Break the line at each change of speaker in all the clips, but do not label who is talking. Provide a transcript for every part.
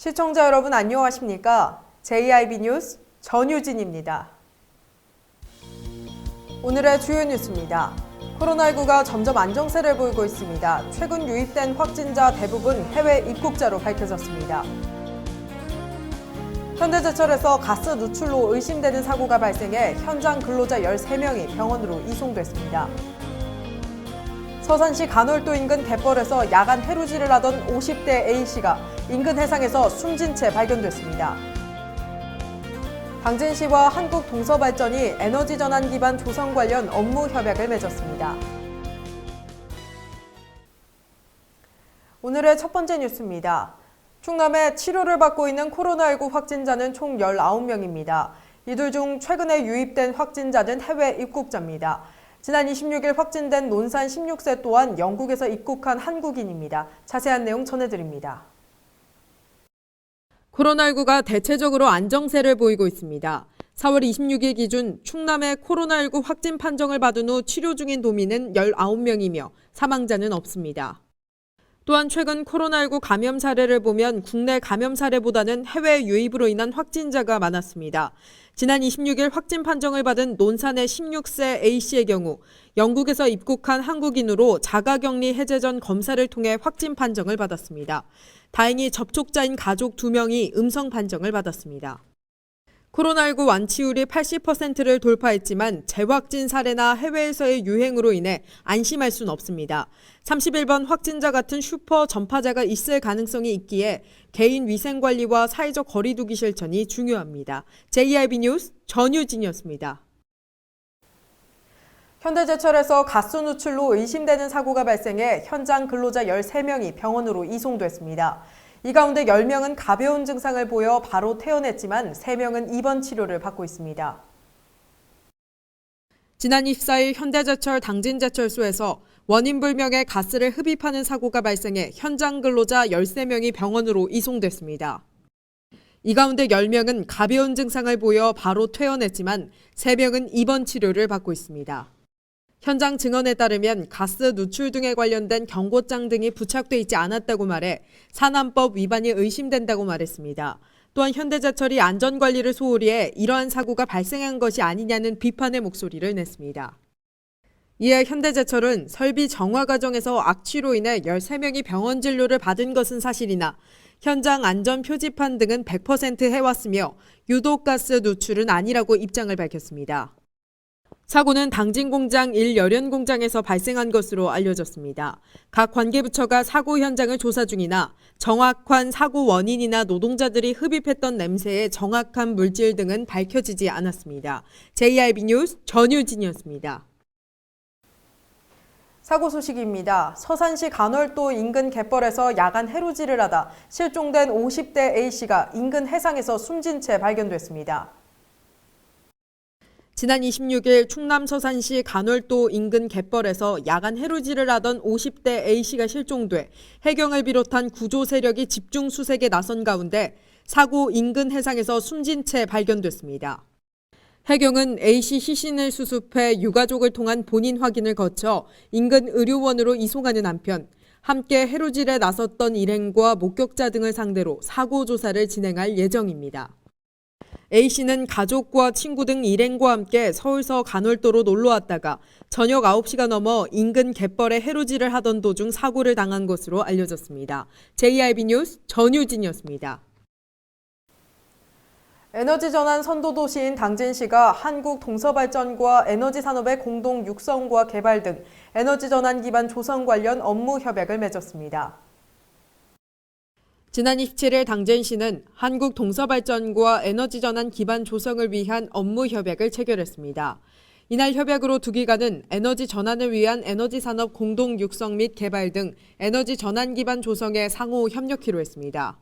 시청자 여러분 안녕하십니까? JIB 뉴스 전유진입니다. 오늘의 주요 뉴스입니다. 코로나19가 점점 안정세를 보이고 있습니다. 최근 유입된 확진자 대부분 해외 입국자로 밝혀졌습니다. 현대제철에서 가스 누출로 의심되는 사고가 발생해 현장 근로자 13명이 병원으로 이송됐습니다. 서산시 간월도 인근 갯벌에서 야간 해루질을 하던 50대 A씨가 인근 해상에서 숨진 채 발견됐습니다. 당진시와 한국동서발전이 에너지 전환 기반 조성 관련 업무 협약을 맺었습니다. 오늘의 첫 번째 뉴스입니다. 충남에 치료를 받고 있는 코로나19 확진자는 총 19명입니다. 이들 중 최근에 유입된 확진자는 해외 입국자입니다. 지난 26일 확진된 논산 16세 또한 영국에서 입국한 한국인입니다. 자세한 내용 전해드립니다. 코로나19가 대체적으로 안정세를 보이고 있습니다. 4월 26일 기준 충남의 코로나19 확진 판정을 받은 후 치료 중인 도민은 19명이며 사망자는 없습니다. 또한 최근 코로나19 감염 사례를 보면 국내 감염 사례보다는 해외 유입으로 인한 확진자가 많았습니다. 지난 26일 확진 판정을 받은 논산의 16세 A씨의 경우 영국에서 입국한 한국인으로 자가격리 해제 전 검사를 통해 확진 판정을 받았습니다. 다행히 접촉자인 가족 2명이 음성 판정을 받았습니다. 코로나19 완치율이 80%를 돌파했지만 재확진 사례나 해외에서의 유행으로 인해 안심할 순 없습니다. 31번 확진자 같은 슈퍼 전파자가 있을 가능성이 있기에 개인 위생관리와 사회적 거리 두기 실천이 중요합니다. JIB 뉴스 전유진이었습니다. 현대제철에서 가스 누출로 의심되는 사고가 발생해 현장 근로자 13명이 병원으로 이송됐습니다. 이 가운데 10명은 가벼운 증상을 보여 바로 퇴원했지만 3명은 입원 치료를 받고 있습니다. 지난 24일 현대제철 당진제철소에서 원인 불명의 가스를 흡입하는 사고가 발생해 현장 근로자 13명이 병원으로 이송됐습니다. 이 가운데 10명은 가벼운 증상을 보여 바로 퇴원했지만 3명은 입원 치료를 받고 있습니다. 현장 증언에 따르면 가스 누출 등에 관련된 경고장 등이 부착돼 있지 않았다고 말해 산안법 위반이 의심된다고 말했습니다. 또한 현대제철이 안전관리를 소홀히 해 이러한 사고가 발생한 것이 아니냐는 비판의 목소리를 냈습니다. 이에 현대제철은 설비 정화 과정에서 악취로 인해 13명이 병원 진료를 받은 것은 사실이나 현장 안전 표지판 등은 100% 해왔으며 유독가스 누출은 아니라고 입장을 밝혔습니다. 사고는 당진 공장 1 열연 공장에서 발생한 것으로 알려졌습니다. 각 관계부처가 사고 현장을 조사 중이나 정확한 사고 원인이나 노동자들이 흡입했던 냄새의 정확한 물질 등은 밝혀지지 않았습니다. JIB 뉴스 전유진이었습니다. 사고 소식입니다. 서산시 간월도 인근 갯벌에서 야간 해루질을 하다 실종된 50대 A씨가 인근 해상에서 숨진 채 발견됐습니다. 지난 26일 충남 서산시 간월도 인근 갯벌에서 야간 해루질을 하던 50대 A씨가 실종돼 해경을 비롯한 구조 세력이 집중 수색에 나선 가운데 사고 인근 해상에서 숨진 채 발견됐습니다. 해경은 A씨 시신을 수습해 유가족을 통한 본인 확인을 거쳐 인근 의료원으로 이송하는 한편 함께 해루질에 나섰던 일행과 목격자 등을 상대로 사고 조사를 진행할 예정입니다. A씨는 가족과 친구 등 일행과 함께 서울서 간월도로 놀러 왔다가 저녁 9시가 넘어 인근 갯벌에 해루질을 하던 도중 사고를 당한 것으로 알려졌습니다. JIB 뉴스 전유진이었습니다. 에너지 전환 선도 도시인 당진시가 한국동서발전과 에너지 산업의 공동 육성과 개발 등 에너지 전환 기반 조성 관련 업무 협약을 맺었습니다. 지난 27일 당진시는 한국동서발전과 에너지전환 기반 조성을 위한 업무 협약을 체결했습니다. 이날 협약으로 두 기관은 에너지 전환을 위한 에너지 산업 공동 육성 및 개발 등 에너지 전환 기반 조성에 상호 협력키로 했습니다.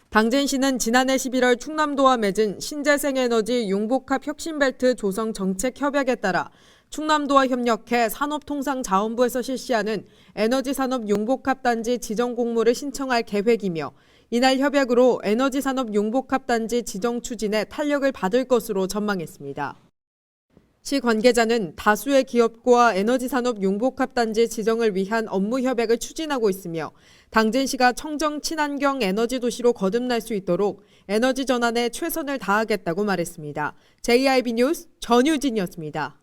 당진시는 지난해 11월 충남도와 맺은 신재생에너지 융복합 혁신벨트 조성 정책 협약에 따라 충남도와 협력해 산업통상자원부에서 실시하는 에너지산업 융복합단지 지정 공모를 신청할 계획이며 이날 협약으로 에너지산업 융복합단지 지정 추진에 탄력을 받을 것으로 전망했습니다. 시 관계자는 다수의 기업과 에너지산업 융복합단지 지정을 위한 업무 협약을 추진하고 있으며 당진시가 청정 친환경 에너지 도시로 거듭날 수 있도록 에너지 전환에 최선을 다하겠다고 말했습니다. JIB 뉴스 전유진이었습니다.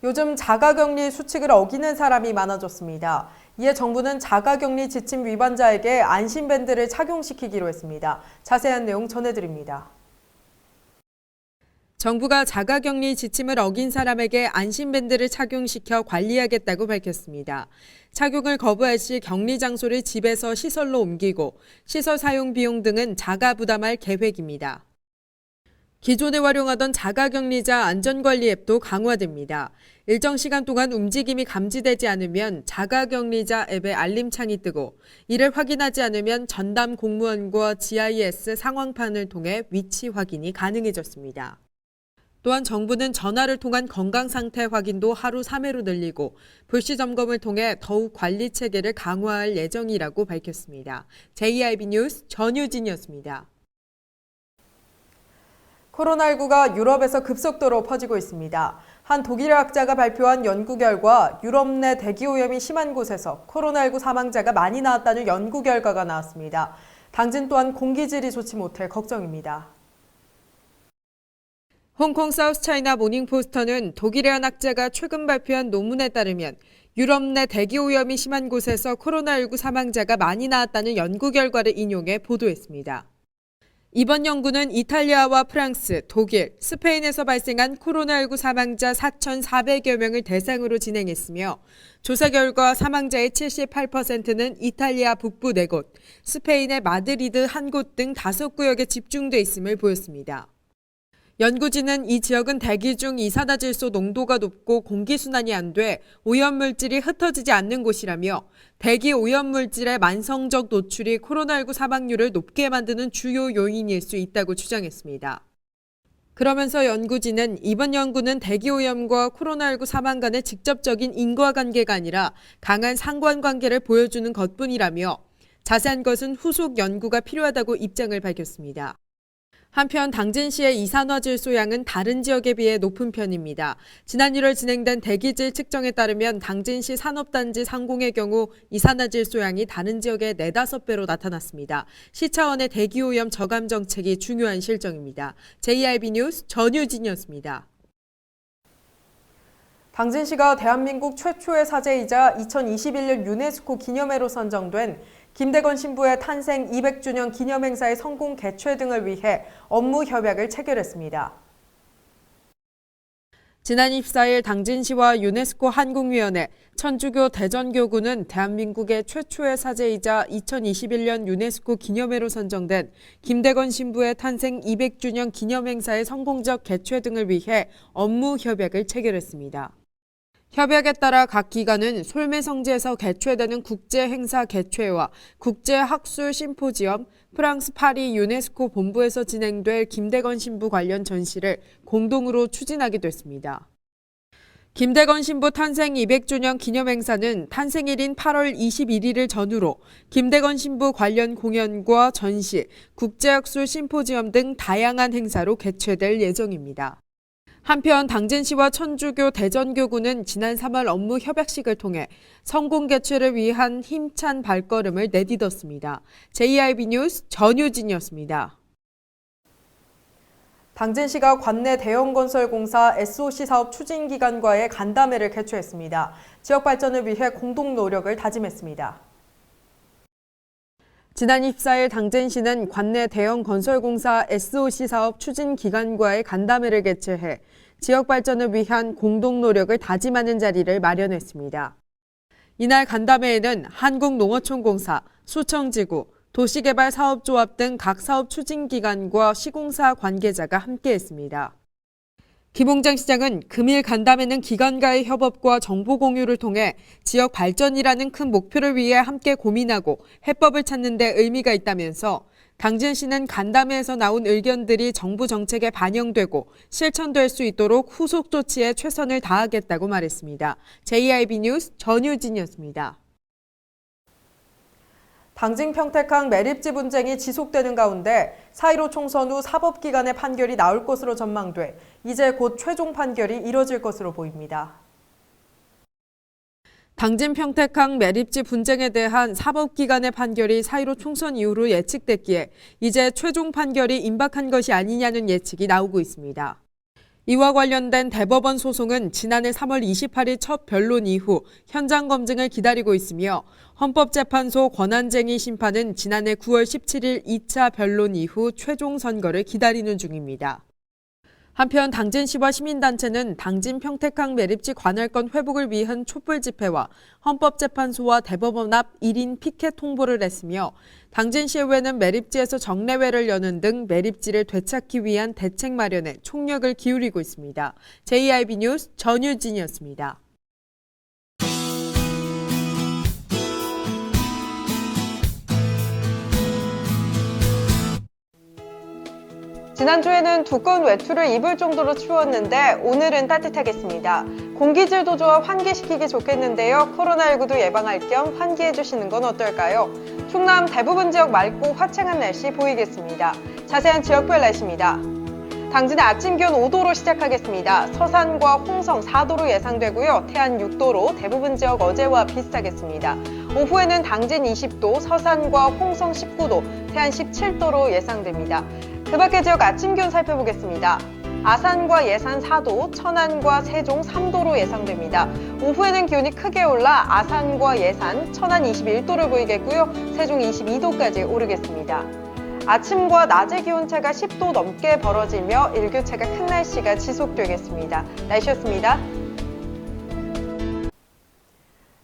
요즘 자가격리 수칙을 어기는 사람이 많아졌습니다. 이에 정부는 자가격리 지침 위반자에게 안심밴드를 착용시키기로 했습니다. 자세한 내용 전해드립니다. 정부가 자가격리 지침을 어긴 사람에게 안심밴드를 착용시켜 관리하겠다고 밝혔습니다. 착용을 거부할 시 격리 장소를 집에서 시설로 옮기고 시설 사용 비용 등은 자가 부담할 계획입니다. 기존에 활용하던 자가격리자 안전관리 앱도 강화됩니다. 일정 시간 동안 움직임이 감지되지 않으면 자가격리자 앱에 알림창이 뜨고 이를 확인하지 않으면 전담 공무원과 GIS 상황판을 통해 위치 확인이 가능해졌습니다. 또한 정부는 전화를 통한 건강상태 확인도 하루 3회로 늘리고 불시 점검을 통해 더욱 관리 체계를 강화할 예정이라고 밝혔습니다. JIB 뉴스 전유진이었습니다. 코로나19가 유럽에서 급속도로 퍼지고 있습니다. 한 독일학자가 발표한 연구 결과 유럽 내 대기오염이 심한 곳에서 코로나19 사망자가 많이 나왔다는 연구 결과가 나왔습니다. 당진 또한 공기질이 좋지 못해 걱정입니다. 홍콩 사우스차이나 모닝포스터는 독일의 한 학자가 최근 발표한 논문에 따르면 유럽 내 대기오염이 심한 곳에서 코로나19 사망자가 많이 나왔다는 연구 결과를 인용해 보도했습니다. 이번 연구는 이탈리아와 프랑스, 독일, 스페인에서 발생한 코로나19 사망자 4,400여 명을 대상으로 진행했으며 조사 결과 사망자의 78%는 이탈리아 북부 4곳, 스페인의 마드리드 1곳 등 5구역에 집중돼 있음을 보였습니다. 연구진은 이 지역은 대기 중 이산화질소 농도가 높고 공기순환이 안 돼 오염물질이 흩어지지 않는 곳이라며 대기 오염물질의 만성적 노출이 코로나19 사망률을 높게 만드는 주요 요인일 수 있다고 주장했습니다. 그러면서 연구진은 이번 연구는 대기오염과 코로나19 사망 간의 직접적인 인과관계가 아니라 강한 상관관계를 보여주는 것뿐이라며 자세한 것은 후속 연구가 필요하다고 입장을 밝혔습니다. 한편 당진시의 이산화질소 양은 다른 지역에 비해 높은 편입니다. 지난 1월 진행된 대기질 측정에 따르면 당진시 산업단지 상공의 경우 이산화질소 양이 다른 지역의 4-5배로 나타났습니다. 시 차원의 대기오염 저감 정책이 중요한 실정입니다. JIB 뉴스 전유진이었습니다. 당진시가 대한민국 최초의 사제이자 2021년 유네스코 기념회로 선정된 김대건 신부의 탄생 200주년 기념행사의 성공 개최 등을 위해 업무 협약을 체결했습니다. 지난 24일 당진시와 유네스코 한국위원회, 천주교 대전교구는 대한민국의 최초의 사제이자 2021년 유네스코 기념회로 선정된 김대건 신부의 탄생 200주년 기념행사의 성공적 개최 등을 위해 업무 협약을 체결했습니다. 협약에 따라 각 기관은 솔메성지에서 개최되는 국제행사 개최와 국제학술 심포지엄, 프랑스 파리 유네스코 본부에서 진행될 김대건 신부 관련 전시를 공동으로 추진하기도 했습니다. 김대건 신부 탄생 200주년 기념행사는 탄생일인 8월 21일을 전후로 김대건 신부 관련 공연과 전시, 국제학술 심포지엄 등 다양한 행사로 개최될 예정입니다. 한편 당진시와 천주교 대전교구는 지난 3월 업무 협약식을 통해 성공 개최를 위한 힘찬 발걸음을 내딛었습니다. JIB 뉴스 전유진이었습니다. 당진시가 관내 대형건설공사 SOC 사업 추진기관과의 간담회를 개최했습니다. 지역 발전을 위해 공동 노력을 다짐했습니다. 지난 24일 당진시는 관내 대형건설공사 SOC 사업 추진기관과의 간담회를 개최해 지역 발전을 위한 공동 노력을 다짐하는 자리를 마련했습니다. 이날 간담회에는 한국농어촌공사, 수청지구, 도시개발사업조합 등 각 사업 추진기관과 시공사 관계자가 함께했습니다. 김홍장 시장은 금일 간담회는 기관과의 협업과 정보 공유를 통해 지역 발전이라는 큰 목표를 위해 함께 고민하고 해법을 찾는 데 의미가 있다면서 당진시는 간담회에서 나온 의견들이 정부 정책에 반영되고 실천될 수 있도록 후속 조치에 최선을 다하겠다고 말했습니다. JIB 뉴스 전유진이었습니다. 당진 평택항 매립지 분쟁이 지속되는 가운데 4.15 총선 후 사법기관의 판결이 나올 것으로 전망돼 이제 곧 최종 판결이 이뤄질 것으로 보입니다. 당진 평택항 매립지 분쟁에 대한 사법기관의 판결이 4.15 총선 이후로 예측됐기에 이제 최종 판결이 임박한 것이 아니냐는 예측이 나오고 있습니다. 이와 관련된 대법원 소송은 지난해 3월 28일 첫 변론 이후 현장 검증을 기다리고 있으며 헌법재판소 권한쟁의 심판은 지난해 9월 17일 2차 변론 이후 최종 선고를 기다리는 중입니다. 한편 당진시와 시민단체는 당진 평택항 매립지 관할권 회복을 위한 촛불 집회와 헌법재판소와 대법원 앞 1인 피켓 홍보를 했으며 당진시의회는 매립지에서 정례회를 여는 등 매립지를 되찾기 위한 대책 마련에 총력을 기울이고 있습니다. JIB 뉴스 전유진이었습니다.
지난주에는 두꺼운 외투를 입을 정도로 추웠는데 오늘은 따뜻하겠습니다. 공기질도 좋아 환기시키기 좋겠는데요. 코로나19도 예방할 겸 환기해 주시는 건 어떨까요? 충남 대부분 지역 맑고 화창한 날씨 보이겠습니다. 자세한 지역별 날씨입니다. 당진의 아침 기온 5도로 시작하겠습니다. 서산과 홍성 4도로 예상되고요. 태안 6도로 대부분 지역 어제와 비슷하겠습니다. 오후에는 당진 20도, 서산과 홍성 19도, 태안 17도로 예상됩니다. 그 밖의 지역 아침 기온 살펴보겠습니다. 아산과 예산 4도, 천안과 세종 3도로 예상됩니다. 오후에는 기온이 크게 올라 아산과 예산, 천안 21도를 보이겠고요. 세종 22도까지 오르겠습니다. 아침과 낮의 기온차가 10도 넘게 벌어지며 일교차가 큰 날씨가 지속되겠습니다. 날씨였습니다.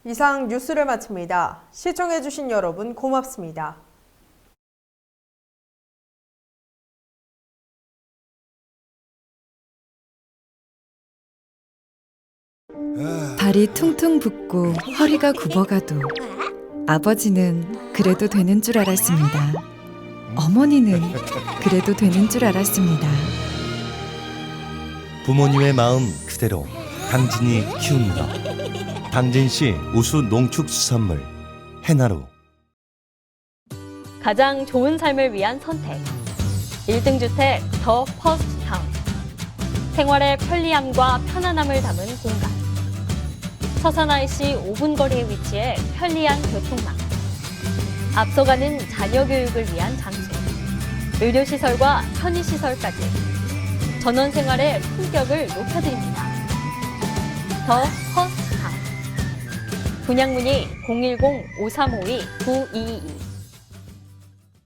이상 뉴스를 마칩니다. 시청해주신 여러분 고맙습니다.
발이 퉁퉁 붓고 허리가 굽어가도 아버지는 그래도 되는 줄 알았습니다. 어머니는 그래도 되는 줄 알았습니다.
부모님의 마음 그대로 당진이 키웁니다. 당진시 우수 농축수산물 해나루.
가장 좋은 삶을 위한 선택. 1등 주택 더 퍼스트 타운. 생활의 편리함과 편안함을 담은 공간. 서산 IC 5분 거리에 위치해 편리한 교통망. 앞서가는 자녀 교육을 위한 장소. 의료시설과 편의시설까지. 전원 생활의 품격을 높여드립니다. 더 퍼스트 타운. 분양 문의 010-5352-9222